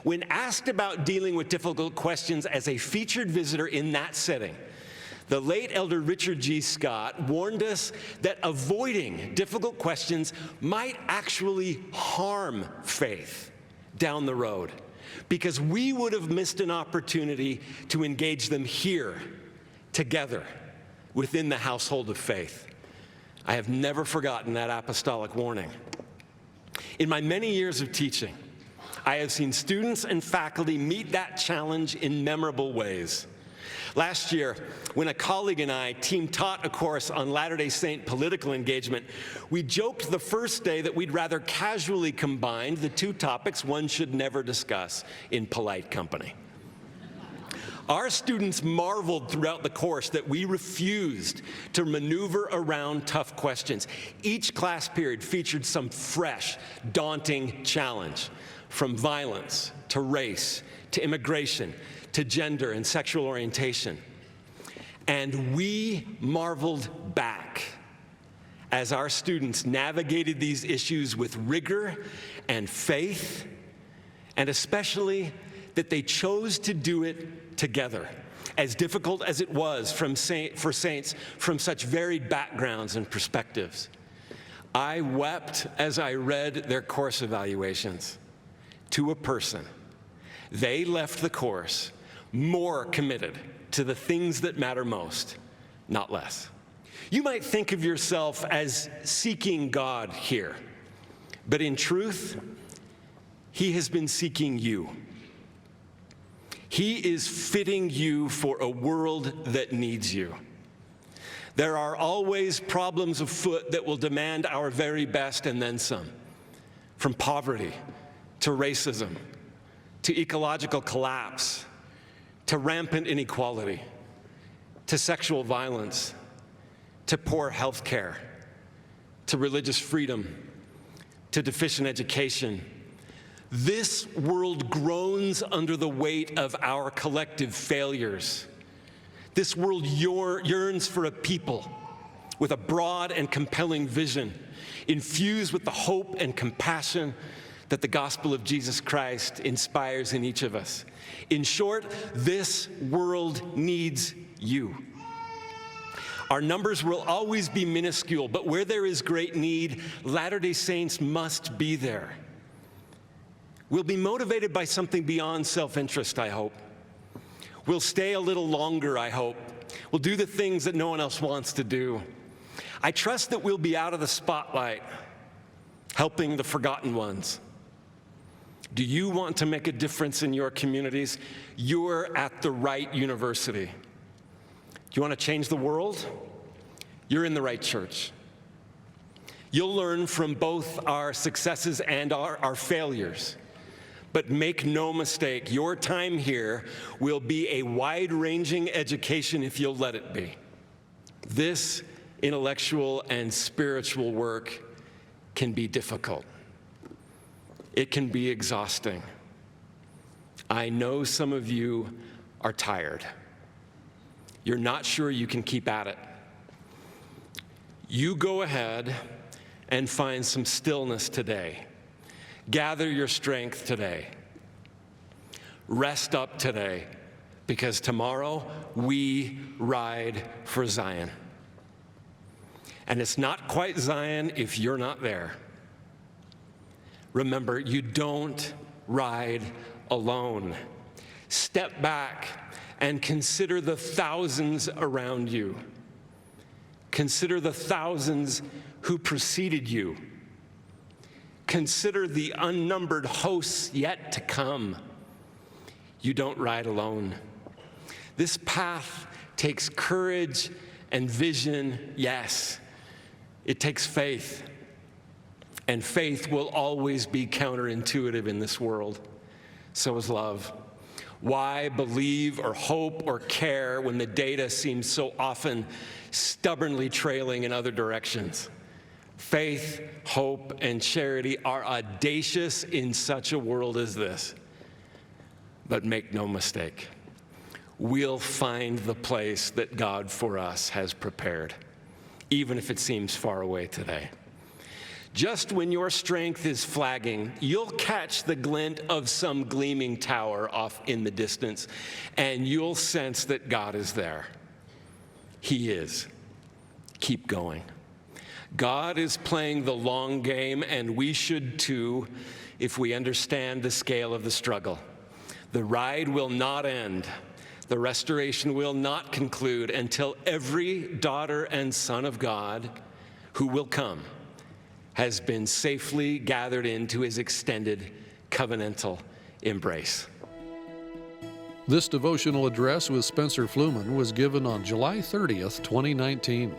When asked about dealing with difficult questions as a featured visitor in that setting, the late Elder Richard G. Scott warned us that avoiding difficult questions might actually harm faith down the road, because we would have missed an opportunity to engage them here, together, within the household of faith. I have never forgotten that apostolic warning. In my many years of teaching, I have seen students and faculty meet that challenge in memorable ways. Last year, when a colleague and I team taught a course on Latter-day Saint political engagement, we joked the first day that we'd rather casually combine the two topics one should never discuss in polite company. Our students marveled throughout the course that we refused to maneuver around tough questions. Each class period featured some fresh, daunting challenge, from violence to race to immigration to gender and sexual orientation. And we marveled back as our students navigated these issues with rigor and faith, and especially that they chose to do it together, as difficult as it was for saints from such varied backgrounds and perspectives. I wept as I read their course evaluations. To a person, they left the course more committed to the things that matter most, not less. You might think of yourself as seeking God here, but in truth, He has been seeking you. He is fitting you for a world that needs you. There are always problems afoot that will demand our very best and then some, from poverty to racism, to ecological collapse, to rampant inequality, to sexual violence, to poor health care, to religious freedom, to deficient education. This world groans under the weight of our collective failures. This world yearns for a people with a broad and compelling vision, infused with the hope and compassion that the gospel of Jesus Christ inspires in each of us. In short, this world needs you. Our numbers will always be minuscule, but where there is great need, Latter-day Saints must be there. We'll be motivated by something beyond self-interest, I hope. We'll stay a little longer, I hope. We'll do the things that no one else wants to do. I trust that we'll be out of the spotlight, helping the forgotten ones. Do you want to make a difference in your communities? You're at the right university. Do you want to change the world? You're in the right church. You'll learn from both our successes and our failures. But make no mistake, your time here will be a wide-ranging education if you'll let it be. This intellectual and spiritual work can be difficult. It can be exhausting. I know some of you are tired. You're not sure you can keep at it. You go ahead and find some stillness today. Gather your strength today. Rest up today, because tomorrow we ride for Zion. And it's not quite Zion if you're not there. Remember, you don't ride alone. Step back and consider the thousands around you. Consider the thousands who preceded you. Consider the unnumbered hosts yet to come. You don't ride alone. This path takes courage and vision, yes. It takes faith. And faith will always be counterintuitive in this world. So is love. Why believe or hope or care when the data seems so often stubbornly trailing in other directions? Faith, hope, and charity are audacious in such a world as this. But make no mistake, we'll find the place that God for us has prepared, even if it seems far away today. Just when your strength is flagging, you'll catch the glint of some gleaming tower off in the distance, and you'll sense that God is there. He is. Keep going. God is playing the long game, and we should too, if we understand the scale of the struggle. The ride will not end. The restoration will not conclude until every daughter and son of God who will come has been safely gathered into his extended covenantal embrace. This devotional address with Spencer Fluhman was given on July 30th, 2019.